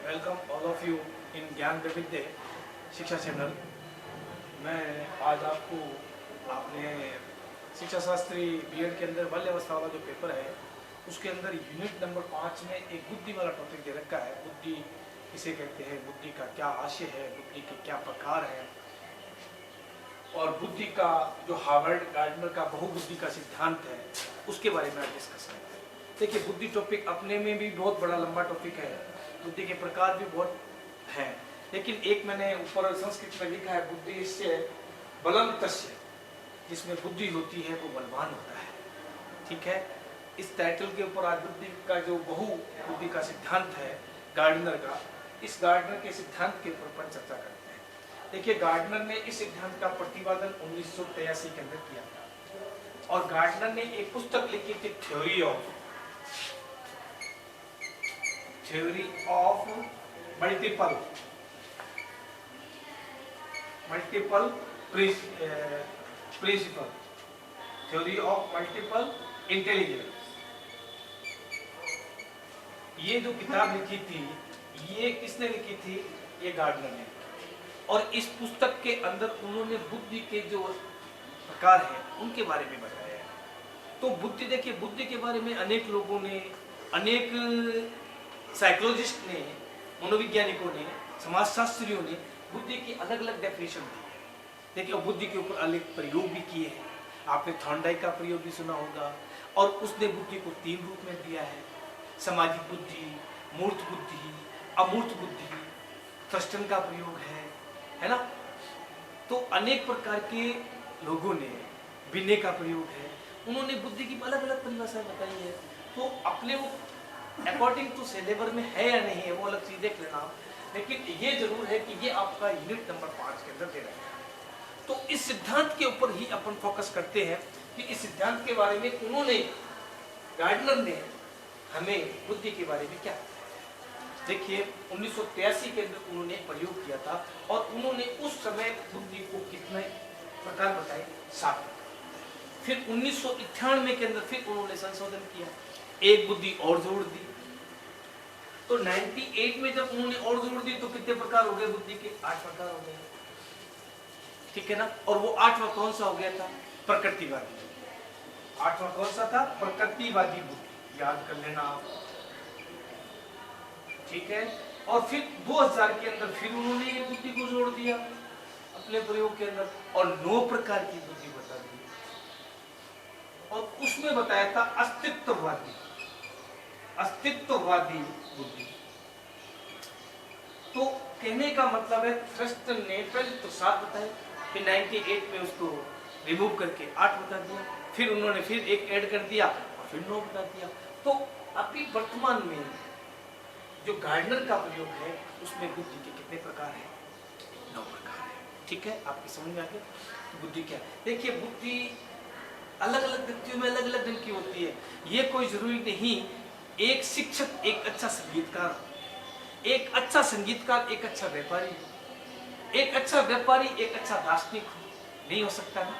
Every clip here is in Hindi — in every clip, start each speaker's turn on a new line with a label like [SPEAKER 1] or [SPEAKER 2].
[SPEAKER 1] Welcome all of you in ज्ञान वैविध्य शिक्षा चैनल। मैं आज आपको आपने शिक्षा शास्त्री बीएड के अंदर बाल्यावस्था वाला जो पेपर है उसके अंदर यूनिट नंबर 5 में एक बुद्धि वाला टॉपिक दे रखा है। बुद्धि किसे कहते हैं, बुद्धि का क्या आशय है, बुद्धि के क्या प्रकार हैं और बुद्धि का जो हार्वर्ड गार्डनर का बहुबुद्धि का सिद्धांत है उसके बारे में आज डिस्कस करते हैं। देखिए, बुद्धि टॉपिक अपने में भी बहुत बड़ा लंबा टॉपिक है, बुद्धि के प्रकार भी बहुत हैं, लेकिन एक मैंने ऊपर संस्कृत में लिखा है बुद्धि से बलम तस्य, जिसमें बुद्धि होती है वो बलवान होता है। ठीक है, इस टाइटल के ऊपर आज बुद्धि का जो बहु बुद्धि का सिद्धांत है गार्डनर का, इस गार्डनर के सिद्धांत के ऊपर पर चर्चा करते हैं। देखिए, गार्डनर ने इस सिद्धांत का प्रतिपादन 1983 के अंदर किया था और गार्डनर ने एक पुस्तक लिखी थी theory of multiple principle, theory of multiple intelligence. ये जो किताब लिखी थी ये किसने लिखी थी? ये गार्डनर ने। और इस पुस्तक के अंदर उन्होंने बुद्धि के जो प्रकार हैं उनके बारे में बताया है। तो बुद्धि, देखिए, बुद्धि के बारे में अनेक लोगों ने, अनेक साइकोलॉजिस्ट ने, मनोवैज्ञानिकों ने, समाजशास्त्रियों ने बुद्धि की अलग अलग डेफिनेशन दी है। देखिए, बुद्धि के ऊपर अलग प्रयोग भी किए हैं। आपने थॉर्नडाइक का प्रयोग भी सुना होगा और उसने बुद्धि को 3 रूप में दिया है: सामाजिक बुद्धि, मूर्त बुद्धि, अमूर्त बुद्धि, थर्स्टन का प्रयोग है ना। तो अनेक प्रकार के लोगों ने, बिने का प्रयोग है, उन्होंने बुद्धि की अलग अलग परिभाषाएं बताई है। तो अपने वो अकॉर्डिंग टू सिलेबस में है या नहीं है वो अलग चीज देख लेना, लेकिन ये जरूर है कि ये आपका यूनिट नंबर 5 के अंदर दे रहा है। तो इस सिद्धांत के ऊपर ही अपन फोकस करते हैं कि इस सिद्धांत के बारे में उन्होंने, गार्डनर ने हमें बुद्धि के बारे में क्या बताया। देखिए, 1983 के अंदर उन्होंने प्रयोग किया था और उन्होंने उस समय बुद्धि को कितने प्रकार बताए? 7। फिर 1991 के अंदर फिर उन्होंने संशोधन किया, एक बुद्धि और जोड़ दी। तो 98 में जब उन्होंने और जोड़ दी तो कितने प्रकार हो गए बुद्धि के? 8 प्रकार हो गए। ठीक है ना। और वो 8वां कौन सा हो गया था? प्रकृतिवादी। 8वां कौन सा था? प्रकृतिवादी बुद्धि, याद कर लेना आप। ठीक है। और फिर 2000 के अंदर फिर उन्होंने ये बुद्धि को जोड़ दिया अपने प्रयोग के अंदर और 9 प्रकार की बुद्धि बता दी और उसमें बताया था अस्तित्ववादी बुद्धि। तो कहने का मतलब है थ्रस्टन ने पहले तो 7 बताए, फिर 98 में उसको रिमूव करके 8 बता दिया, फिर उन्होंने फिर एक ऐड कर दिया और फिर 9 बता दिया। तो अभी वर्तमान में जो गार्डनर का प्रयोग है उसमें बुद्धि के कितने प्रकार हैं? 9 प्रकार है। ठीक है, आपकी समझ में आ गया तो बुद्धि क्या है। देखिए, बुद्धि अलग अलग व्यक्तियों में अलग अलग ढंग की होती है। ये कोई जरूरी नहीं एक शिक्षक एक अच्छा संगीतकार, एक अच्छा संगीतकार एक अच्छा व्यापारी, एक अच्छा व्यापारी एक अच्छा दार्शनिक हो। नहीं हो सकता ना,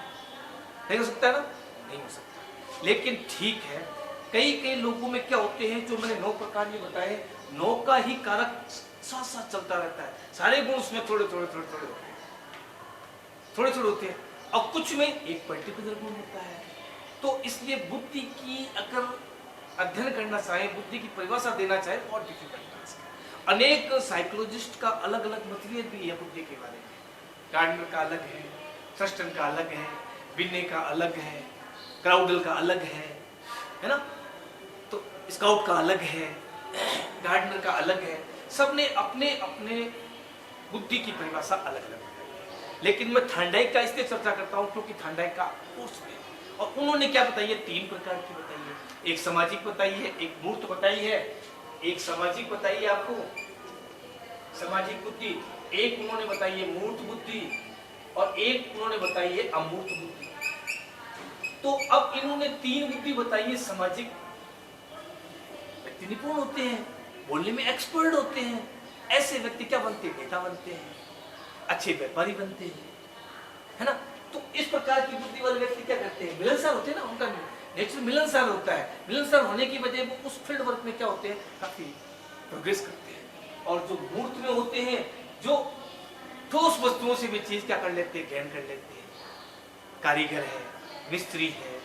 [SPEAKER 1] नहीं हो सकता ना, नहीं हो सकता। लेकिन ठीक है, कई लोगों में क्या होते हैं, जो मैंने 9 प्रकार ये बताए, 9 का ही कारक साथ साथ चलता रहता है। सारे गुण उसमें थोड़े थोड़े होते हैं और कुछ में एक पर्टिकुलर गुण होता है। तो इसलिए बुद्धि की अगर अध्ययन करना चाहे, बुद्धि की परिभाषा देना चाहे, बहुत डिफिकल्ट टास्क है। अनेक साइकोलॉजिस्ट का अलग अलग मटेरियल भी है बुद्धि के बारे में। गार्डनर का अलग है, थर्स्टन का अलग है, बिने का अलग है, क्राउडल का अलग है ना, तो स्काउट का अलग है, गार्डनर का अलग है। सबने अपने अपने बुद्धि की परिभाषा अलग अलग बताई है। लेकिन मैं थॉर्नडाइक का इसलिए चर्चा करता हूँ क्योंकि थॉर्नडाइक का कोर्स में और उन्होंने क्या बताई है? 3 प्रकार की बताई है। एक सामाजिक बताई है, एक मूर्त बताई है, एक सामाजिक बताई है आपको सामाजिक बुद्धि, एक उन्होंने बताई है मूर्त बुद्धि और एक उन्होंने बताई है अमूर्त बुद्धि। तो अब इन्होंने 3 बुद्धि बताई है। सामाजिक व्यक्ति निपुण होते हैं, बोलने में एक्सपर्ट होते हैं, ऐसे व्यक्ति क्या बनते हैं? नेता बनते हैं, अच्छे व्यापारी बनते हैं, है ना। तो इस प्रकार की बुद्धि वाले व्यक्ति क्या करते हैं? मिलनसार होते हैं ना, उनका नेचर मिलनसार होता है। मिलनसार होने की वजह वो उस फील्ड वर्क में क्या होते हैं? काफी प्रोग्रेस करते हैं। और जो मूर्त में होते हैं, जो ठोस वस्तुओं से भी चीज क्या कर लेते हैं, ग्रहण कर लेते हैं। कारीगर है, मिस्त्री है,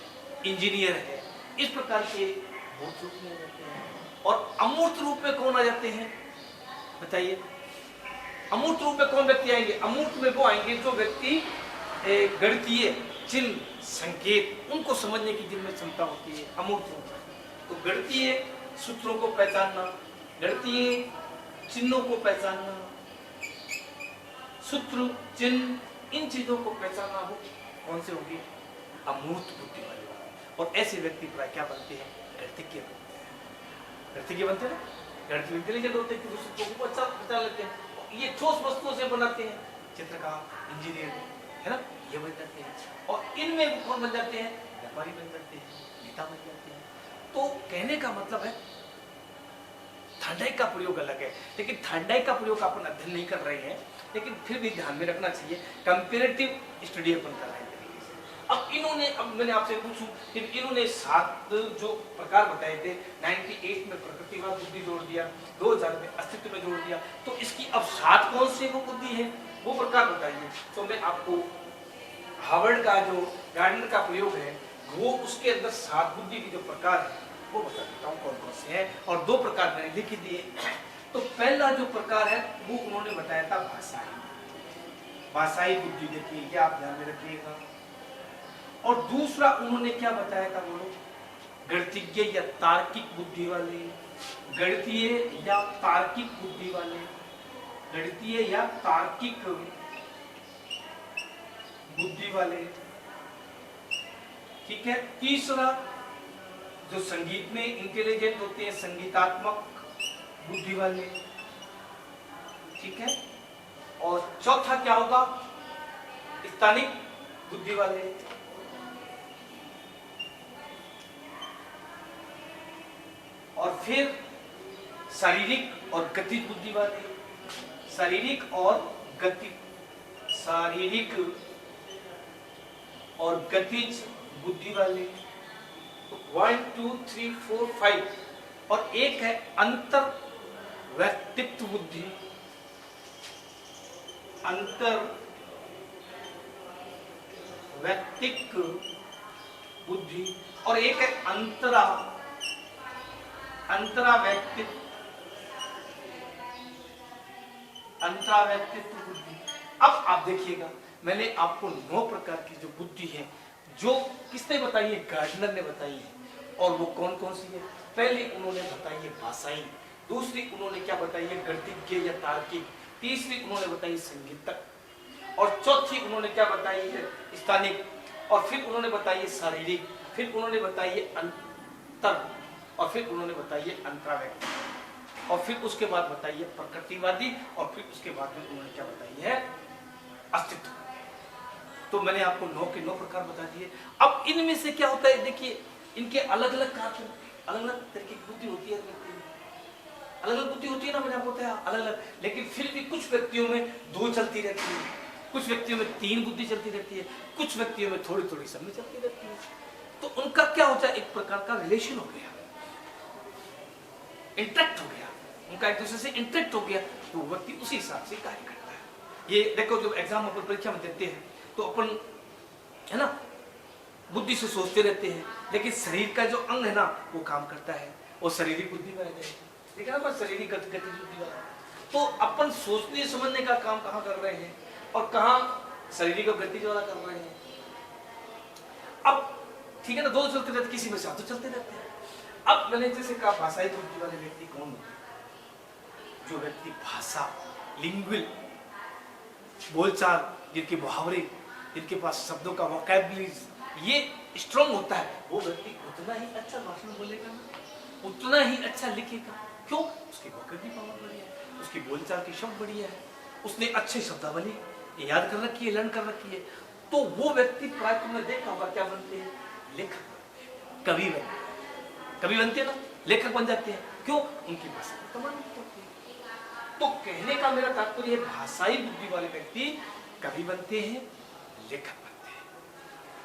[SPEAKER 1] इंजीनियर है, इस प्रकार के मूर्त रूप में आ जाते हैं। और अमूर्त रूप में कौन आ जाते हैं बताइए? अमूर्त रूप में कौन व्यक्ति आएंगे? अमूर्त में वो आएंगे जो व्यक्ति गणितीय चिन्ह, संकेत, उनको समझने की जिनमें क्षमता होती है, अमूर्त रूप में। तो गणितीय सूत्रों को पहचानना, गणितीय चिन्हों को पहचानना, सूत्र चिन्ह, इन चीजों को पहचानना हो कौन से होंगे? अमूर्त बुद्धि वाले। और ऐसे व्यक्ति प्राय क्या बनते हैं? गणितज्ञ बनते हैं। गणितज्ञ बनते हैं, गणित इंटेलिजेंट होते हैं, सूत्रों को अच्छा पहचान लेते हैं, ये ठोस वस्तुओं से बनाते हैं, चित्रकार, इंजीनियर, है ना, ये बन जाते हैं। और इनमें कौन बन जाते हैं? व्यापारी बन जाते हैं, नेता बन जाते हैं। तो कहने का मतलब है थर्ड का प्रयोग अलग है, लेकिन थर्ड का प्रयोग अपन अध्ययन नहीं कर रहे हैं, लेकिन फिर भी ध्यान में रखना चाहिए, कंपेरेटिव स्टडी अपन कर रहे हैं। अब इन्होंने, अब मैंने आपसे पूछूं कि इन्होंने 7 जो प्रकार बताए थे, 98 में प्रकृतिवाद बुद्धि जोड़ दिया, 2000 में अस्तित्व में जोड़ दिया, तो इसकी अब 7 कौन से वो बुद्धि है, वो प्रकार बताइए। तो मैं आपको हार्वर्ड का जो गार्डनर का प्रयोग है, वो उसके अंदर 7 बुद्धि के जो प्रकार है वो बता देता हूँ कौन कौन से हैं, और 2 प्रकार मैंने लिख दिए। तो पहला जो प्रकार है वो उन्होंने बताया था भाषाई बुद्धि, देखिए ये आप ध्यान में रखिएगा। और दूसरा उन्होंने क्या बताया था, बोलो? गणितज्ञ या तार्किक बुद्धि वाले, गणितीय या तार्किक बुद्धि वाले, गणितीय या तार्किक बुद्धि वाले, ठीक है। तीसरा जो संगीत में इंटेलिजेंट होते हैं, संगीतात्मक बुद्धि वाले, ठीक है। और चौथा क्या होगा? स्थानिक बुद्धि वाले। और फिर शारीरिक और गतिज बुद्धि वाले, शारीरिक और गतिज बुद्धि वाले। 1 2 3 4 5। और एक है अंतर व्यक्तित्व बुद्धि, अंतर व्यक्तित्व बुद्धि। और एक है अंतरा व्यक्तित्व बुद्धि। अब आप देखिएगा, मैंने आपको 9 प्रकार की जो बुद्धि है, जो किसने बताई है? गार्डनर ने बताई है। और वो कौन कौन सी है? पहले उन्होंने बताई है भाषाई, दूसरी उन्होंने क्या बताई है? गणितज्ञ या तार्किक, तीसरी उन्होंने बताई संगीतक, और चौथी उन्होंने क्या बताई है? स्थानिक, और फिर उन्होंने बताई है शारीरिक, फिर उन्होंने बताई है अंतर, और फिर उन्होंने बताई है अंतराव्यक्ति, और फिर उसके बाद बताई है प्रकृतिवादी, और फिर उसके बाद में उन्होंने क्या बताई है? अस्तित्व। तो मैंने आपको 9 के 9 प्रकार बता दिए। अब इनमें से क्या होता है, देखिए इनके अलग अलग कार्य, अलग अलग तरीके की बुद्धि होती है, अलग अलग बुद्धि होती है ना, मैंने आपको बताया अलग अलग। लेकिन फिर भी कुछ व्यक्तियों में 2 चलती रहती है, कुछ व्यक्तियों में 3 बुद्धि चलती रहती है, कुछ व्यक्तियों में थोड़ी थोड़ी सब में चलती रहती है। तो उनका क्या होता है? एक प्रकार का रिलेशन हो गया, इंटरेक्ट हो गया, उनका एक दूसरे से इंटरेक्ट हो गया, तो व्यक्ति उसी हिसाब से कार्य करता है। ये देखो, जब एग्जाम अपन परीक्षा में देते हैं तो अपन, है ना, बुद्धि से सोचते रहते हैं, लेकिन शरीर का जो अंग है ना वो काम करता है, वो शारीरिक बुद्धि में आ जाएगी, ठीक है ना, शारीरिक गतिज बुद्धि वाला। तो अपन सोचने समझने का काम कहाँ कर रहे हैं और कहाँ शारीरिक और गतिज वाला कर रहे हैं। अब ठीक है ना, 2 चलते रहते, किसी में से तो चलते रहते हैं। अब मैंने जैसे कहा भाषाई बुद्धि वाले व्यक्ति कौन होते हैं? जो व्यक्ति भाषा, लिंग्विल, बोलचाल, जिनके मुहावरे, जिनके पास शब्दों का वोकैबुलरीज ये स्ट्रॉन्ग होता है, वो व्यक्ति उतना ही अच्छा भाषण बोलेगा ना, उतना ही अच्छा लिखेगा। क्यों? उसकी वोकैबुलरी पावर बढ़िया है, उसकी बोलचाल की शब्द बढ़िया है, उसने अच्छी शब्दावली याद कर रखी है, लर्न कर रखी है। तो वो व्यक्ति प्राय तुमने देखा होगा क्या बनते हैं? लेखक, कवि बनते हैं, कवि बनते हैं ना, लेखक बन जाते हैं। क्यों? उनकी भाषा कमाल होती है। तो कहने का मेरा तात्पर्य है, भाषाई बुद्धि वाले व्यक्ति कवि बनते हैं, लेखक बनते हैं।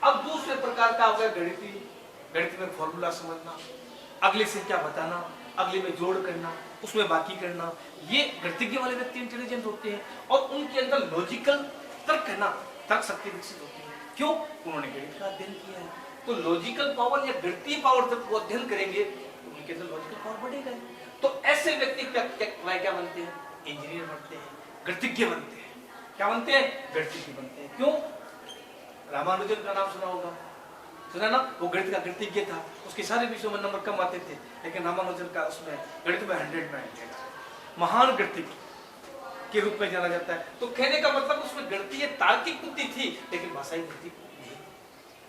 [SPEAKER 1] अब दूसरे प्रकार का हो गया गणित में फॉर्मूला समझना, अगले से क्या बताना, अगले में जोड़ करना, उसमें बाकी करना, ये गणितज्ञ वाले व्यक्ति इंटेलिजेंट होते हैं और उनके अंदर लॉजिकल तर्क है ना, तर्क शक्ति विकसित होती है। क्यों? उन्होंने गणित का अध्ययन किया है। तो लॉजिकल पावर या गणितीय पावर जब वो अध्ययन करेंगे तो उनके अंदर लॉजिकल पावर बढ़ेगा। तो ऐसे व्यक्ति क्या बनते हैं? इंजीनियर बनते हैं, गणितज्ञ बनते हैं। क्या बनते हैं? गणितज्ञ बनते हैं। क्यों? रामानुजन का नाम सुना होगा, सुना ना? वो गणित का गणितज्ञ था, उसके सारे विषयों में नंबर कम आते थे, लेकिन रामानुजन का उसमें गणित में 100 में 100 महान गणितज्ञ के रूप में जाना जाता है। तो कहने का मतलब उसमें गणितीय तार्किक बुद्धि थी, लेकिन भाषाई बुद्धि नहीं।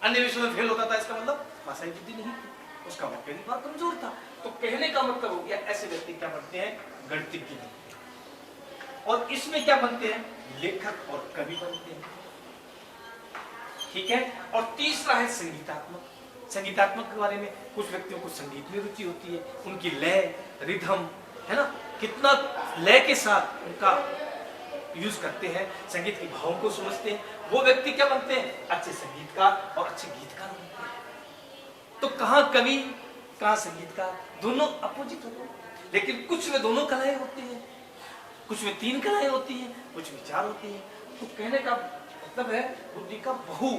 [SPEAKER 1] अन्य विषयों में फेल होता था, इसका मतलब भाषाई बुद्धि नहीं थी, उसका वैज्ञानिक दिमाग कमजोर था। तो कहने का मतलब हो गया ऐसे व्यक्ति क्या बनते हैं? गणितज्ञ बनते हैं। और इसमें क्या बनते हैं? लेखक और कवि बनते हैं। ठीक है। और तीसरा है संगीतात्मक। संगीतात्मक के बारे में कुछ व्यक्तियों को संगीत में रुचि होती है, उनकी लय, रिदम है ना, कितना लय के साथ उनका यूज करते हैं, संगीत के भावों को समझते हैं, वो व्यक्ति क्या बनते हैं? अच्छे संगीतकार और अच्छे गीतकार बनते हैं। तो कहां कवि, कहां संगीतकार, दोनों अपोजिट होते हैं। लेकिन कुछ में दोनों कलाएं होती हैं, कुछ में 3 कलाएं होती हैं, कुछ में 4 होती हैं। तो कहने का मतलब है बुद्धि का बहु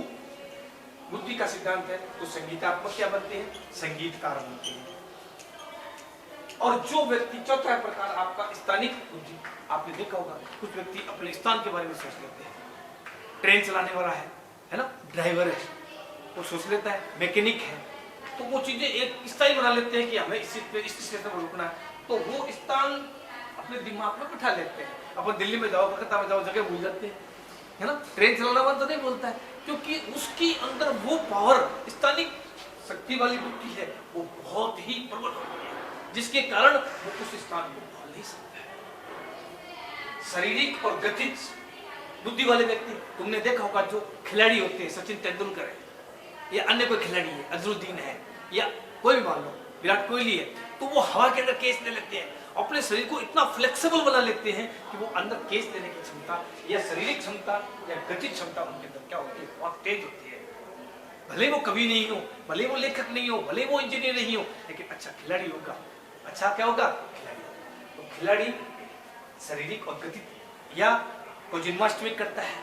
[SPEAKER 1] बुद्धि का सिद्धांत है। तो संगीतात्मक क्या बनते हैं? संगीतकार बनते हैं। और जो व्यक्ति, चौथा प्रकार आपका स्थानिक बुद्धि। आपने देखा होगा कुछ व्यक्ति अपने स्थान के बारे में सोच लेते हैं। ट्रेन चलाने वाला है ना, ड्राइवर है, वो सोच लेता है, मैकेनिक है, तो वो चीजें एक स्थायी बना लेते हैं कि हमें इस स्टेशन पर रुकना है, तो वो स्थान अपने दिमाग में बिठा लेते हैं। अपन दिल्ली में जाओ, कलकत्ता में जाओ, जगह भूल जाते हैं, है ना। ट्रेन चलाना बंद तो नहीं बोलता है, क्योंकि उसकी अंदर वो पावर, स्थानिक शक्ति वाली बुद्धि है, वो बहुत ही प्रबल होती है, जिसके कारण वो उस स्थान को भूल नहीं सकता है। शारीरिक और गतिज बुद्धि वाले व्यक्ति, तुमने देखा होगा जो खिलाड़ी होते हैं, सचिन तेंदुलकर है या अन्य कोई खिलाड़ी है, अजरुद्दीन है या कोई भी मान लो विराट कोहली है, तो वो हवा के अंदर कैच ले लेते हैं, अपने शरीर को इतना फ्लेक्सिबल बना लेते हैं कि वो अंदर कैच लेने की क्षमता या शारीरिक क्षमता या गतिज क्षमता उनके अंदर क्या होती है? बहुत तेज होती है। भले वो कवि नहीं हो, भले वो लेखक नहीं हो, भले वो इंजीनियर नहीं हो, लेकिन अच्छा खिलाड़ी होगा। अच्छा क्या होगा? खिलाड़ी। तो खिलाड़ी शारीरिक और गतिज, या कोई जिम्नास्टिक करता है,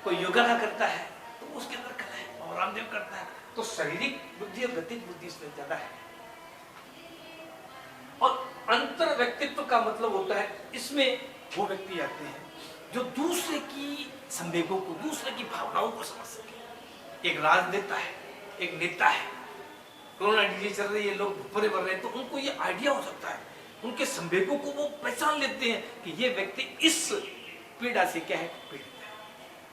[SPEAKER 1] कोई योगा का करता है, तो उसके अंदर कला है, और रामदेव करता है, तो शारीरिक बुद्धि और गतिज बुद्धि इसमें ज्यादा है। और अंतर व्यक्तित्व का मतलब होता है, इसमें वो व्यक्ति आते हैं जो दूसरे की संवेगों को, दूसरे की भावनाओं को समझ सके। एक राजनेता है, एक नेता है, कोरोना डिजीज चल रही है, लोग भूखे मर रहे हैं, तो उनको ये आइडिया हो सकता है, उनके संवेगों को वो पहचान लेते हैं कि ये व्यक्ति इस पीड़ा से क्या है? पीड़ित है,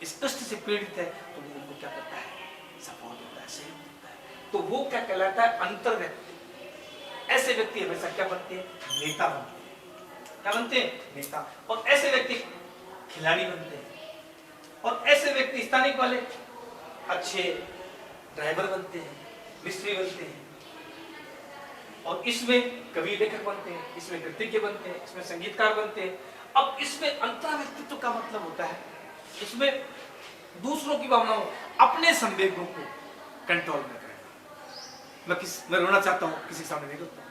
[SPEAKER 1] इस कष्ट से पीड़ित है, तो वो उनको क्या करता है? सपोर्ट देता है, सहयोग देता है। तो वो क्या कहलाता है? अंतर व्यक्ति। ऐसे व्यक्ति हमेशा क्या बनते हैं? नेता बनते हैं। क्या बनते हैं? नेता। और ऐसे व्यक्ति खिलाड़ी बनते हैं। और ऐसे व्यक्ति स्थानिक वाले अच्छे ड्राइवर बनते हैं, मिस्त्री बनते हैं। और इसमें कवि लेखक बनते हैं, इसमें गणितज्ञ बनते हैं, इसमें संगीतकार बनते हैं। अब इसमें अंतर व्यक्तित्व का मतलब होता है, इसमें दूसरों की भावनाओं, अपने संवेगों को कंट्रोल में करना। मैं रोना चाहता हूँ, किसी के सामने नहीं रोता हूँ।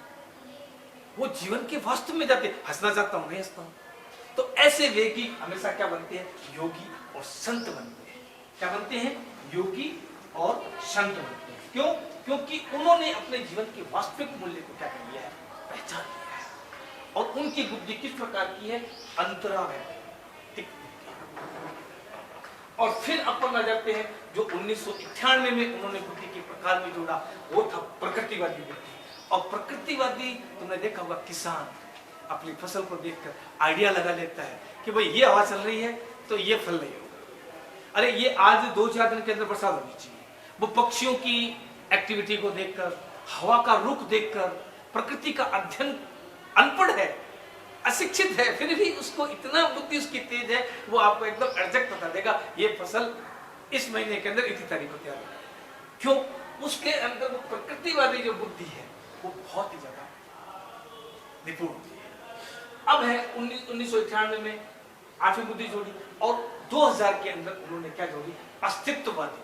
[SPEAKER 1] वो जीवन के वास्तव में जाते, हंसना चाहता हूँ, नहीं हंसता हूँ। तो ऐसे व्यक्ति हमेशा क्या बनते हैं? योगी और संत बनते हैं। क्या बनते हैं? योगी और संत बनते हैं। क्यों? क्योंकि उन्होंने अपने जीवन के वास्तविक मूल्य को क्या कर लिया है? पहचान लिया है। और उनकी बुद्धि किस प्रकार की है? अंतरावैयक्तिक। और फिर अपन आ जाते हैं जो 1998 में उन्होंने बुद्धि के प्रकार में जोड़ा, वो था प्रकृतिवादी बुद्धि। और प्रकृतिवादी, तुमने देखा होगा, किसान अपनी फसल को देखकर आइडिया लगा लेता है कि भाई ये हवा चल रही है तो ये फल नहीं होगा, अरे ये आज 2-4 दिन के अंदर बरसात होनी चाहिए। वो पक्षियों की एक्टिविटी को देखकर, हवा का रुख देखकर, प्रकृति का अध्ययन, अनपढ़ है, अशिक्षित है, फिर भी उसको इतना बुद्धि उसकी तेज है, वो आपको एकदम एग्जैक्ट बता देगा ये फसल इस महीने के अंदर इतनी तारीख को तैयार होगी। क्यों? उसके अंदर वो प्रकृतिवादी जो बुद्धि है वो बहुत ही ज्यादा निपुण होती है। अब है 1998 में 8वीं बुद्धि जोड़ी, और 2000 के अंदर उन्होंने क्या जोड़ी? अस्तित्ववादी।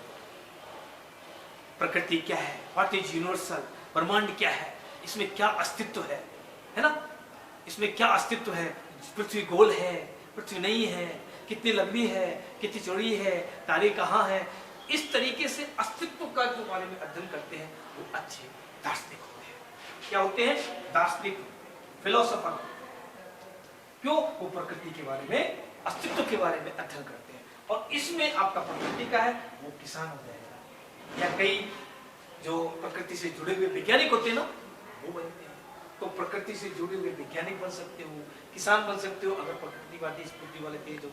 [SPEAKER 1] प्रकृति क्या है? What is universal? ब्रह्मांड क्या है? इसमें क्या अस्तित्व है ना? इसमें क्या अस्तित्व है, पृथ्वी गोल है, पृथ्वी नहीं है, कितनी लंबी है, कितनी चौड़ी है, तारे कहाँ है। इस तरीके से अस्तित्व का जो बारे में अध्ययन करते हैं वो अच्छे दार्शनिक होते हैं। क्या होते हैं? दार्शनिक, फिलोसोफर। क्यों? वो प्रकृति के बारे में, अस्तित्व के बारे में अध्ययन करते हैं। और इसमें आपका प्रकृति का है वो किसान हो जाएगा, या कई जो प्रकृति से जुड़े हुए वैज्ञानिक होते हैं ना वो बनते हैं। तो प्रकृति से जुड़े हुए वैज्ञानिक बन सकते हो, किसान बन सकते हो अगर प्रकृतिवादी स्फूर्ति वाले तेज हो।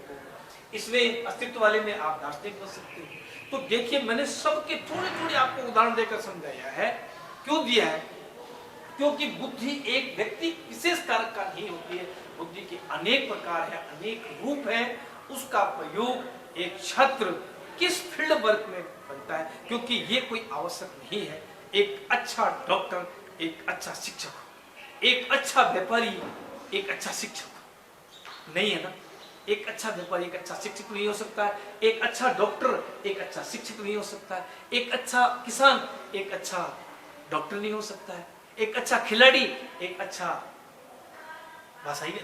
[SPEAKER 1] इसमें अस्तित्व वाले में आप दार्शनिक बन सकते हो। तो देखिए मैंने सबके थोड़े थोड़े आपको उदाहरण देकर समझाया है। क्यों दिया है? क्योंकि बुद्धि एक व्यक्ति विशेष कारक का नहीं होती है, बुद्धि के अनेक प्रकार है, अनेक रूप है। उसका प्रयोग एक छात्र किस फील्ड वर्क में बनता है, क्योंकि ये कोई आवश्यक नहीं है एक अच्छा डॉक्टर एक अच्छा शिक्षक, एक अच्छा व्यापारी एक अच्छा शिक्षक नहीं है ना। एक अच्छा व्यापारी एक अच्छा शिक्षक नहीं हो सकता है, एक अच्छा डॉक्टर एक अच्छा शिक्षक नहीं हो सकता है, एक अच्छा किसान एक अच्छा डॉक्टर नहीं हो सकता है, एक अच्छा खिलाड़ी एक अच्छा भाषाई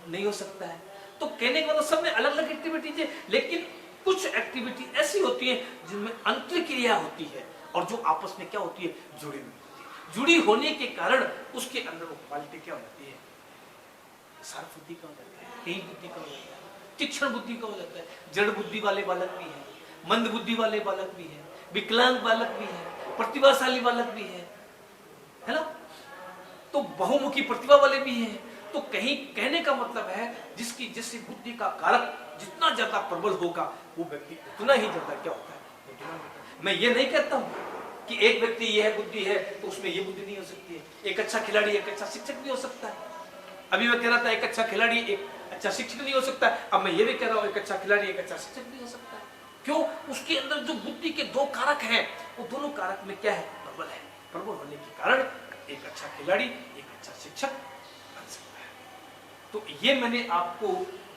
[SPEAKER 1] नहीं हो सकता है। तो कहने का मतलब सब में अलग अलग एक्टिविटीज है, लेकिन कुछ एक्टिविटी ऐसी होती है जिनमें अंतर्क्रिया होती है और जो आपस में क्या होती है, जुड़ी हुई होती है। जुड़ी होने के कारण उसके अंदर वो क्वालिटी क्या होती है, शार्प बुद्धि का हो जाता है, तेज बुद्धि का हो जाता है, तीक्ष्ण बुद्धि का हो जाता है। जड़ बुद्धि वाले बालक भी है, मंद बुद्धि वाले बालक भी है, विकलांग बालक भी है, प्रतिभाशाली बालक भी है ना। तो बहुमुखी प्रतिभा वाले भी हैं। तो कहीं कहने का मतलब है जिसकी जिससे बुद्धि का कारक जितना ज्यादा प्रबल होगा वो व्यक्ति उतना ही ज्यादा क्या होता है। मैं ये नहीं कहता हूं कि एक व्यक्ति ये है बुद्धि है तो उसमें ये बुद्धि नहीं हो सकती है। एक अच्छा खिलाड़ी एक अच्छा शिक्षक भी हो सकता है। अभी मैं कह रहा था एक अच्छा खिलाड़ी एक अच्छा शिक्षक नहीं हो सकता है, अब मैं ये भी कह रहा हूँ एक अच्छा खिलाड़ी एक अच्छा शिक्षक भी हो सकता है। क्यों? उसके अंदर जो बुद्धि के दो कारक हैं वो दोनों कारक में क्या है, प्रबल है। प्रबल होने के कारण एक अच्छा खिलाड़ी एक अच्छा शिक्षक बन सकता है। तो ये मैंने आपको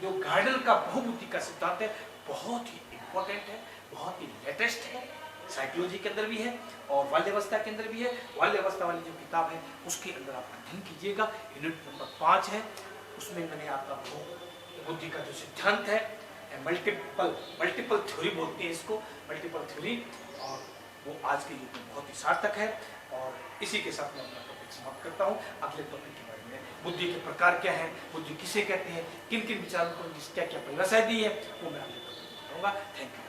[SPEAKER 1] जो गार्डनर का बहुबुद्धि का सिद्धांत है बहुत ही इंपॉर्टेंट है, बहुत ही लेटेस्ट है, साइकोलॉजी के अंदर भी है और बाल्यावस्था के अंदर भी है। बाल्यावस्था वाली जो किताब है उसके अंदर आप अध्ययन कीजिएगा, यूनिट नंबर 5 है। उसमें मैंने आपका बुद्धि का जो सिद्धांत है मल्टीपल थ्योरी बोलते हैं इसको, मल्टीपल थ्योरी, और वो आज के युग में बहुत ही सार्थक है। और इसी के साथ मैं अपना टॉपिक समाप्त करता हूँ। अगले टॉपिक के बारे में बुद्धि के प्रकार क्या है, बुद्धि किसे कहते हैं, किन किन विचारों को क्या क्या परिभाषाएं दी है वो मैं अगले टॉपिक में बताऊंगा। Thank you.